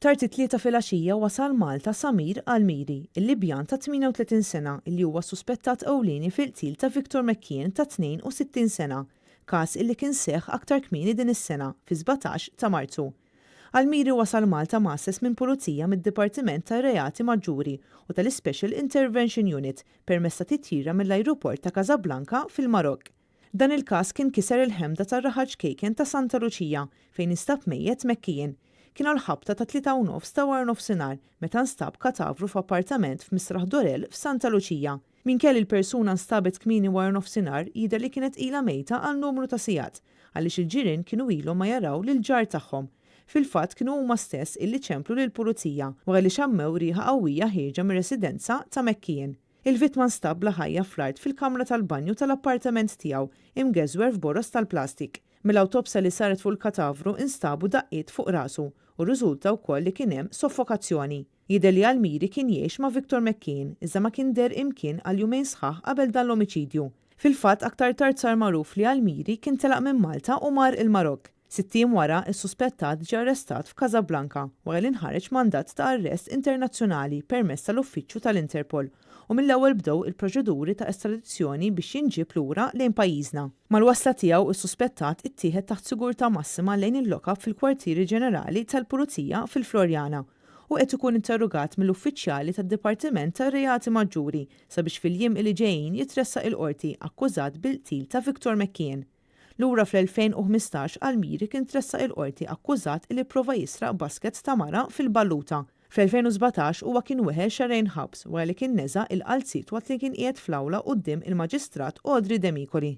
Tard it-tlieta filgħaxija wasal Malta Samir Almiri, il-Libjan ta' 38 sena illi huwa suspettat ewlieni fil-qtil ta' Victor McKean ta' 62 sena, każ illi kien seħħ aktar kmieni din is-sena fi 17 ta' Marzu. Almiri wasal Malta m'assess minn pulizija mid-Dipartiment ta' Reati Maġġuri u tal-Special Intervention Unit permezz ta' titjira mill-ajruport ta' Casablanca fil-Marokk. Dan il-każ kien kiser il-ħemda tar-raħal kejken ta' Santa Luċija fejn instab mejjed McKean. Kien l-ħabta ta' 3:30 ta' wara nofsinhar meta nstab katavru f'appartament f'Misraħ Dorel f'Santa Luċija. Minkejja il-persuna nstabet kmieni wara nofsinhar jidher li kienet ilha mejta għal numru ta' sigħat għaliex il-ġirien kienu ilhom ma jaraw lil ġar tagħhom. Fil-fatt kienu huma stess illi ċemplu lill-pulizija wara li xammew riħa qawwija ħieġa mir-residenza ta' McKean. Il-vittma nstab bla ħajja fl-art fil-kamra tal-banju tal-appartament tiegħu imgeżwer f'boros tal-plastik. Mill-awtopsja li saret fuq il-katavru instabu daqqiet fuq rasu u riżulta wkoll li kien hemm soffokazzjoni. Jidher li Almiri kien jgħix ma' Victor McKean iżda ma kien der imkien għal jumejn sħaħ qabel dan l-omiċidju. Fil-fatt aktar tard sar magħruf li Almiri kien telaq minn Malta u mar il-Marokk. 60 wara s-suspettat ġie arrestat f'Casablanca wara li nħareġ mandat ta' arrest internazzjonali permezz tal-Uffiċċju tal-Interpol u mill-ewwel bdew il-proċeduri ta' estradizzjoni biex jinġib lura lejn pajjiżna. Mal-wasla tiegħu is-suspettat ittieħed taħt sigurtà massima lejn il-lokab fil-Kwartieri Ġenerali tal-Pulizija fil-Florjana u qed ikun interrogat mill-uffiċjali tad-Dipartiment tar-Reati Maġġuri sabiex fil-jiem li ġejjin jitressaq il-qorti akkużat bil-qtil ta' Victor McKean. Lura fl-2015 Almiri kien tressaq il-qorti akkużat li pprova jisraq basket ta' mara fil-Balluta. Fl-2017 huwa kien weħel xarejn ħabs wara li kien neża' il-qalzit waqt li kien qiegħed fl-awla quddiem il-Maġistrat Audrey Demicoli.